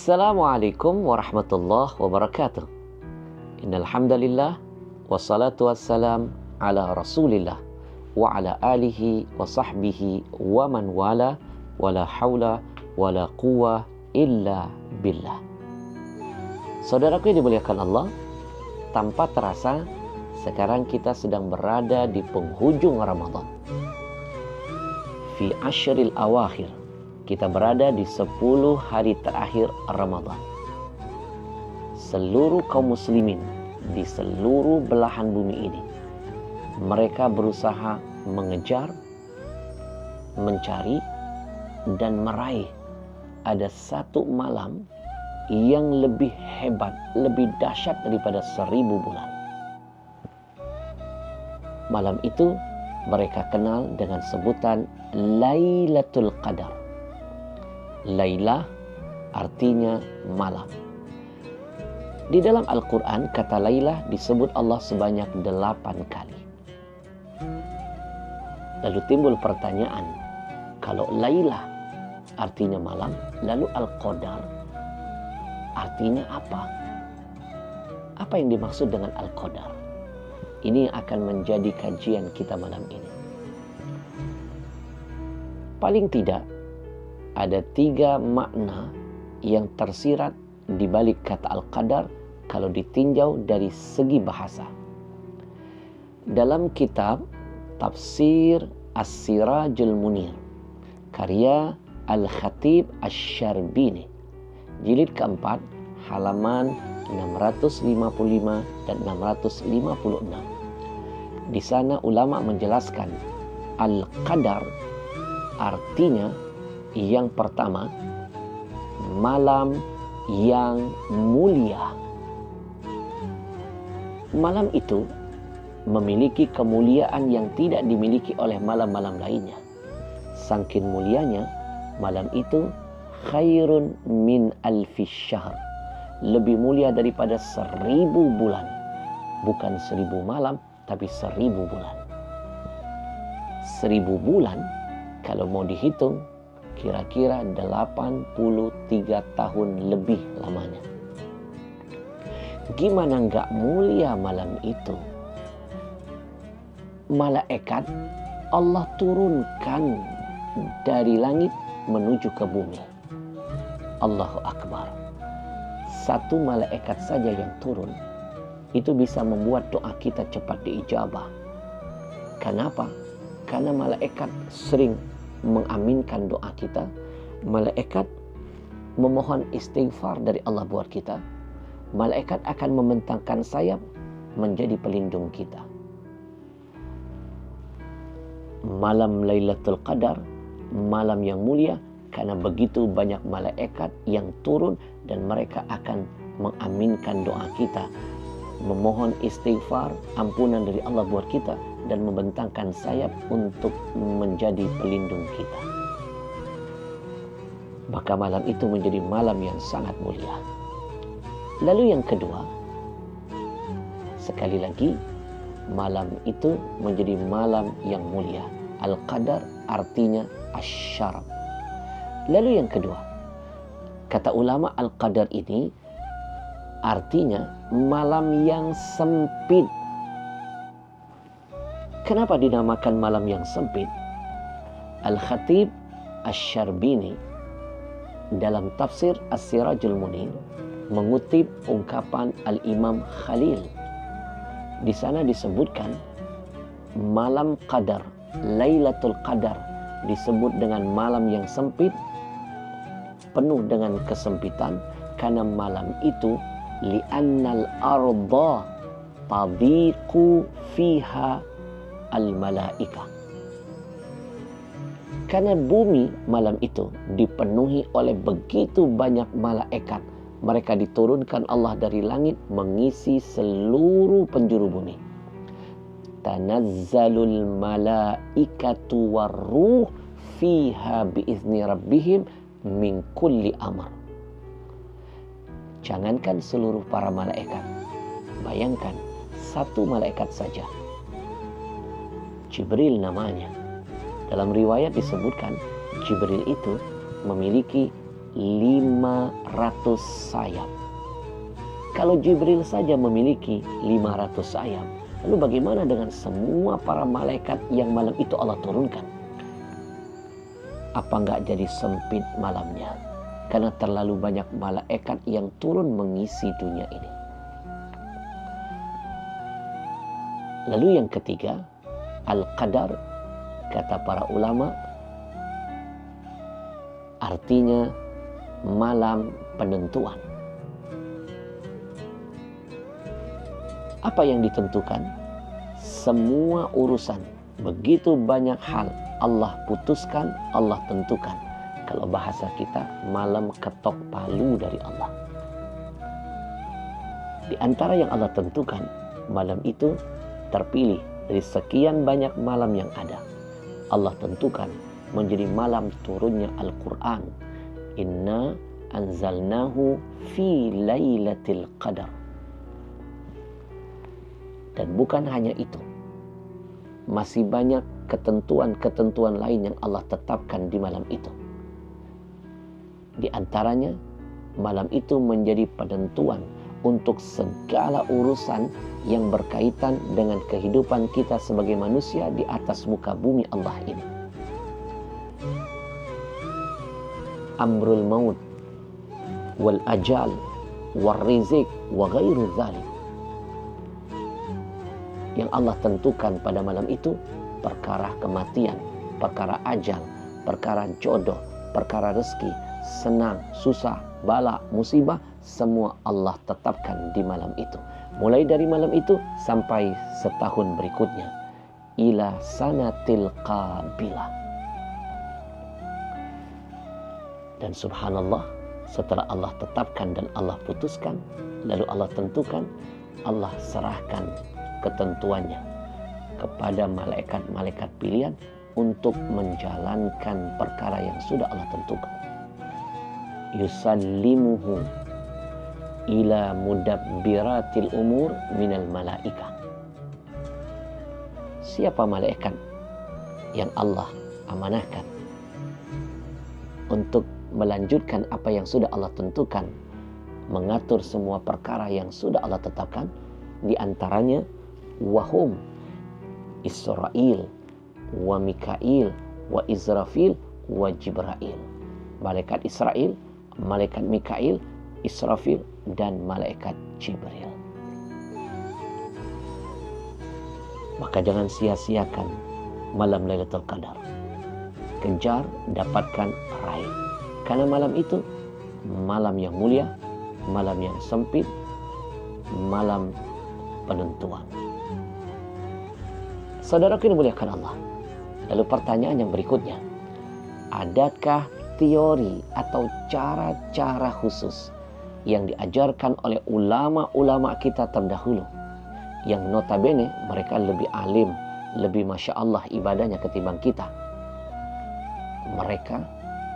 Assalamualaikum warahmatullahi wabarakatuh. Innal hamdalillah wassalatu wassalam ala Rasulillah wa ala alihi wa sahbihi wa man wala wala haula wala quwwa illa billah. Saudaraku yang dimuliakan Allah, tanpa terasa sekarang kita sedang berada di penghujung Ramadan. Fi ashril awakhir, kita berada di 10 hari terakhir Ramadan. Seluruh kaum muslimin di seluruh belahan bumi ini, mereka berusaha mengejar, mencari, dan meraih ada satu malam yang lebih hebat, lebih dahsyat daripada 1000 bulan. Malam itu mereka kenal dengan sebutan Lailatul Qadar. Lailah artinya malam. Di dalam Al-Quran kata Lailah disebut Allah sebanyak 8 kali. Lalu timbul pertanyaan, kalau Lailah artinya malam, lalu Al-Qadar artinya apa? Apa yang dimaksud dengan Al-Qadar? Ini akan menjadi kajian kita malam ini. Paling tidak ada 3 makna yang tersirat di balik kata Al-Qadar kalau ditinjau dari segi bahasa. Dalam kitab Tafsir As-Sirajul Munir karya Al-Khatib Asy-Syarbini, jilid keempat, halaman 655 dan 656. Di sana ulama menjelaskan Al-Qadar artinya yang pertama, malam yang mulia. Malam itu memiliki kemuliaan yang tidak dimiliki oleh malam-malam lainnya. Saking mulianya, malam itu khairun min alfi syahr. Lebih mulia daripada 1000 bulan. Bukan 1000 malam, tapi 1000 bulan. 1000 bulan, kalau mau dihitung, kira-kira 83 tahun lebih lamanya. Gimana nggak mulia malam itu? Malaikat Allah turunkan dari langit menuju ke bumi. Allahu Akbar. Satu malaikat saja yang turun, itu bisa membuat doa kita cepat diijabah. Kenapa? Karena malaikat sering mengaminkan doa kita. Malaikat memohon istighfar dari Allah buat kita. Malaikat akan membentangkan sayap menjadi pelindung kita. Malam Lailatul Qadar, malam yang mulia, karena begitu banyak malaikat yang turun dan mereka akan mengaminkan doa kita, memohon istighfar, ampunan dari Allah buat kita, dan membentangkan sayap untuk menjadi pelindung kita. Maka malam itu menjadi malam yang sangat mulia. Lalu yang kedua, sekali lagi, malam itu menjadi malam yang mulia. Al-Qadar artinya asyarab. Lalu yang kedua, kata ulama Al-Qadar ini artinya malam yang sempit. Kenapa dinamakan malam yang sempit? Al-Khatib Asy-Syarbini dalam tafsir As-Sirajul Munir mengutip ungkapan Al-Imam Khalil. Di sana disebutkan malam Qadar, Lailatul Qadar, disebut dengan malam yang sempit, penuh dengan kesempitan, karena malam itu li'annal arda tadhiqu fiha al-malaikah. Karena bumi malam itu dipenuhi oleh begitu banyak malaikat. Mereka diturunkan Allah dari langit mengisi seluruh penjuru bumi. Tanazzalul malaikatu warruh fiha biizni rabbihim min kulli amr. Jangankan seluruh para malaikat, bayangkan satu malaikat saja, Jibril namanya. Dalam riwayat disebutkan Jibril itu memiliki 500 sayap. Kalau Jibril saja memiliki 500 sayap, lalu bagaimana dengan semua para malaikat yang malam itu Allah turunkan? Apa enggak jadi sempit malamnya? Karena terlalu banyak malaikat yang turun mengisi dunia ini. Lalu yang ketiga, Al-Qadar, kata para ulama, artinya malam penentuan. Apa yang ditentukan? Semua urusan, begitu banyak hal Allah putuskan, Allah tentukan. Kalau bahasa kita, malam ketok palu dari Allah. Di antara yang Allah tentukan, malam itu terpilih dari sekian banyak malam yang ada. Allah tentukan menjadi malam turunnya Al-Quran. Inna anzalnahu fi lailatul qadar. Dan bukan hanya itu, masih banyak ketentuan-ketentuan lain yang Allah tetapkan di malam itu. Di antaranya, malam itu menjadi penentuan untuk segala urusan yang berkaitan dengan kehidupan kita sebagai manusia di atas muka bumi Allah ini. Amrul maut, wal ajal, wal rizik, wa ghairu dzalik. Yang Allah tentukan pada malam itu perkara kematian, perkara ajal, perkara jodoh, perkara rezeki, senang, susah, bala, musibah, semua Allah tetapkan di malam itu. Mulai dari malam itu sampai setahun berikutnya. Ila sanatil qabilah. Dan subhanallah, setelah Allah tetapkan dan Allah putuskan, lalu Allah tentukan, Allah serahkan ketentuannya kepada malaikat-malaikat pilihan untuk menjalankan perkara yang sudah Allah tentukan. Yusallimuhu ila mudabbiratil umur minal malaikah. Siapa malaikat yang Allah amanahkan untuk melanjutkan apa yang sudah Allah tentukan, mengatur semua perkara yang sudah Allah tetapkan? Di antaranya wahum Israil, wa Mikail, wa Israfil, wa Jibrail. Malaikat Israel, malaikat Mikail, Israfil, dan malaikat Jibril. Maka jangan sia-siakan malam Lailatul Qadar. Kejar, dapatkan, raih. Karena malam itu malam yang mulia, malam yang sempit, malam penentuan. Saudaraku yang dimuliakan Allah. Lalu pertanyaan yang berikutnya, adakah teori atau cara-cara khusus yang diajarkan oleh ulama-ulama kita terdahulu yang notabene mereka lebih alim, lebih masya Allah ibadahnya ketimbang kita? Mereka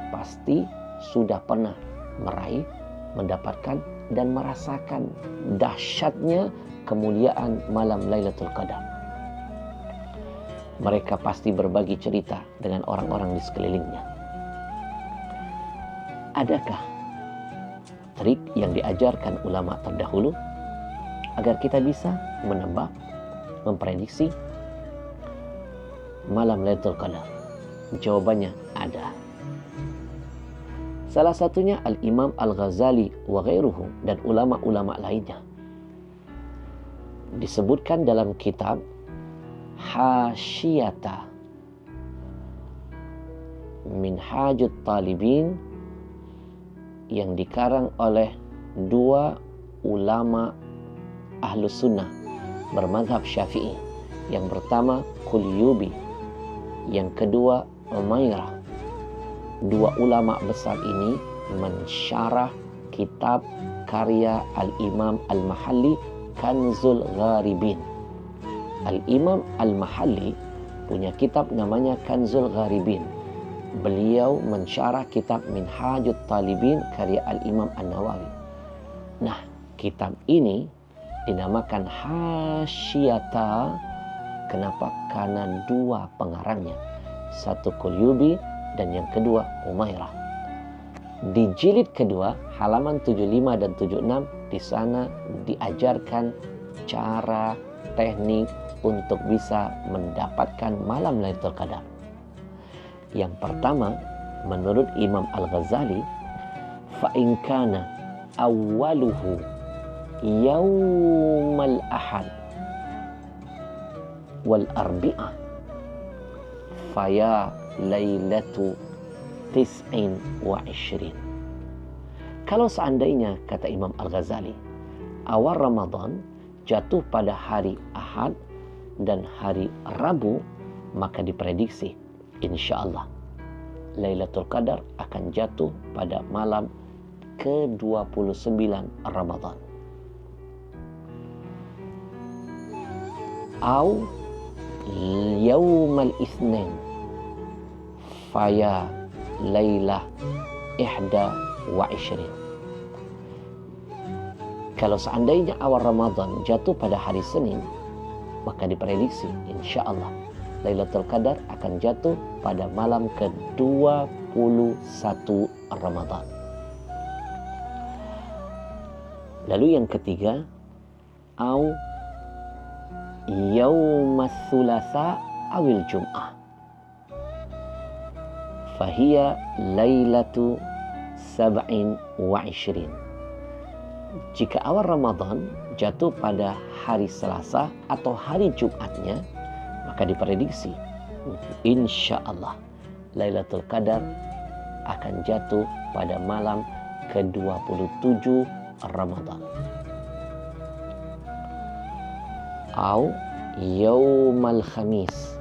pasti sudah pernah meraih, mendapatkan, dan merasakan dahsyatnya kemuliaan malam Lailatul Qadar. Mereka pasti berbagi cerita dengan orang-orang di sekelilingnya. Adakah trik yang diajarkan ulama terdahulu agar kita bisa menebak, memprediksi malam Lailatul Qadar? Jawabannya ada. Salah satunya Al-Imam Al-Ghazali wa ghairuhu dan ulama-ulama lainnya. Disebutkan dalam kitab Hasyiyata Minhajut Talibin yang dikarang oleh dua ulama Ahlus Sunnah bermadzhab Syafi'i. Yang pertama Qulyubi, yang kedua Umairah. Dua ulama besar ini mensyarah kitab karya Al-Imam Al-Mahalli Kanzul Gharibin. Al-Imam Al-Mahalli punya kitab namanya Kanzul Gharibin. Beliau mensyarah kitab Minhajut Talibin karya Al-Imam An-Nawawi. Nah, kitab ini dinamakan Hasyiyata. Kenapa? Karena dua pengarangnya. Satu Qulyubi dan yang kedua Umairah. Di jilid kedua, halaman 75 dan 76, di sana diajarkan cara, teknik untuk bisa mendapatkan malam Lailatul Qadar. Yang pertama, menurut Imam Al-Ghazali, fa in kana awwaluhu yaumal ahad wal arbi'ah faya lailatu tis'in wa ishrin. Kalau seandainya, kata Imam Al-Ghazali, awal Ramadan jatuh pada hari Ahad dan hari Rabu, maka diprediksi insya Allah Lailatul Qadar akan jatuh pada malam ke-29 Ramadan. Au yaumal itsnain faya lailah ihda wa ishrin. Kalau seandainya awal Ramadan jatuh pada hari Senin, maka diprediksi insya Allah Lailatul Qadar akan jatuh pada malam ke-21 Ramadan. Lalu yang ketiga, au yaumas thulatsa awil jum'ah fahiya lailatu sab'in wa ishrin. Jika awal Ramadan jatuh pada hari Selasa atau hari Jumatnya, maka diprediksi insya Allah Lailatul Qadar akan jatuh pada malam ke-27 Ramadan. Au yaumal khamis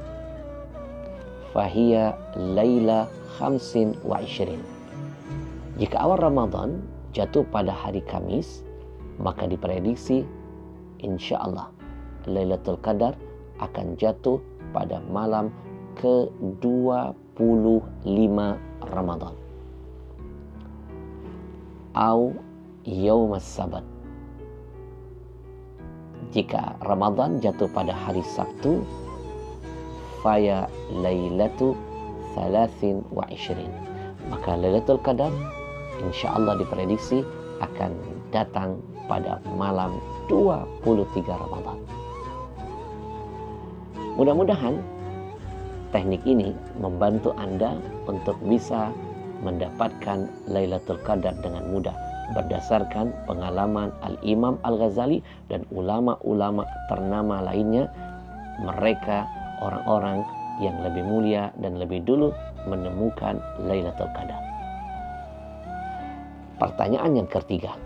fahiya laila khamsin wa ishrin. Jika awal Ramadan jatuh pada hari Kamis, maka diprediksi insya Allah Lailatul Qadar akan jatuh pada malam ke-25 Ramadan. Au yaumas sabat. Jika Ramadan jatuh pada hari Sabtu, faya lailatu thalathin wa ishrin. Maka Lailatul Qadar insya Allah diprediksi akan datang pada malam 23 Ramadan. Mudah-mudahan teknik ini membantu Anda untuk bisa mendapatkan Lailatul Qadar dengan mudah berdasarkan pengalaman Al-Imam Al-Ghazali dan ulama-ulama ternama lainnya. Mereka orang-orang yang lebih mulia dan lebih dulu menemukan Lailatul Qadar. Pertanyaan yang ketiga,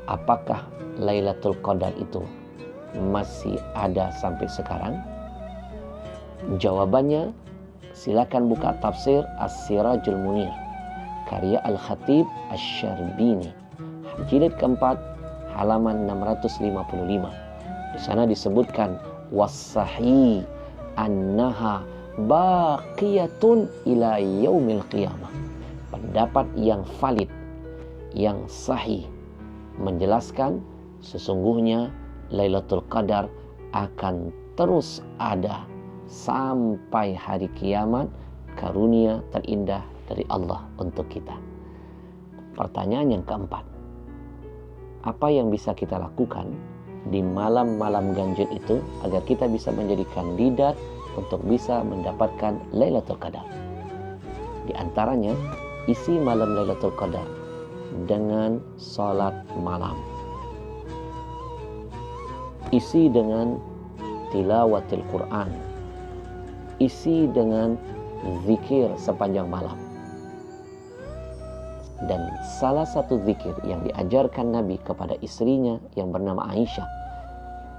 apakah Lailatul Qadar itu masih ada sampai sekarang? Jawabannya, silakan buka tafsir As-Sirajul Munir karya Al-Khatib Asy-Syarbini, jilid keempat, halaman 655. Di sana disebutkan was-sahih annaha baqiyatun ila yaumil qiyamah. Pendapat yang valid, yang sahih, menjelaskan sesungguhnya Lailatul Qadar akan terus ada sampai hari kiamat, karunia terindah dari Allah untuk kita. Pertanyaan yang keempat, apa yang bisa kita lakukan di malam-malam ganjil itu agar kita bisa menjadi kandidat untuk bisa mendapatkan Lailatul Qadar? Di antaranya, isi malam Lailatul Qadar dengan salat malam, isi dengan tilawatil Quran, isi dengan zikir sepanjang malam. Dan salah satu zikir yang diajarkan Nabi kepada istrinya yang bernama Aisyah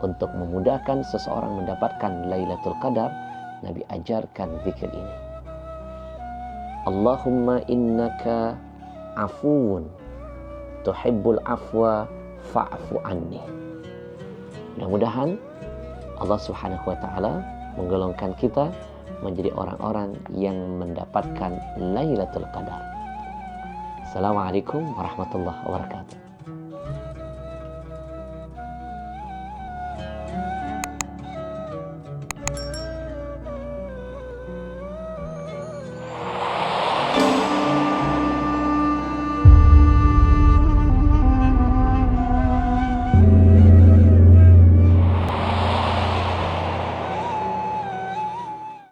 untuk memudahkan seseorang mendapatkan Lailatul Qadar, Nabi ajarkan zikir ini. Allahumma innaka afuwun tuhibbul afwa fa'fu anni. Mudah-mudahan Allah Subhanahu wa taala menggolongkan kita menjadi orang-orang yang mendapatkan Lailatul Qadar. Assalamualaikum warahmatullahi wabarakatuh.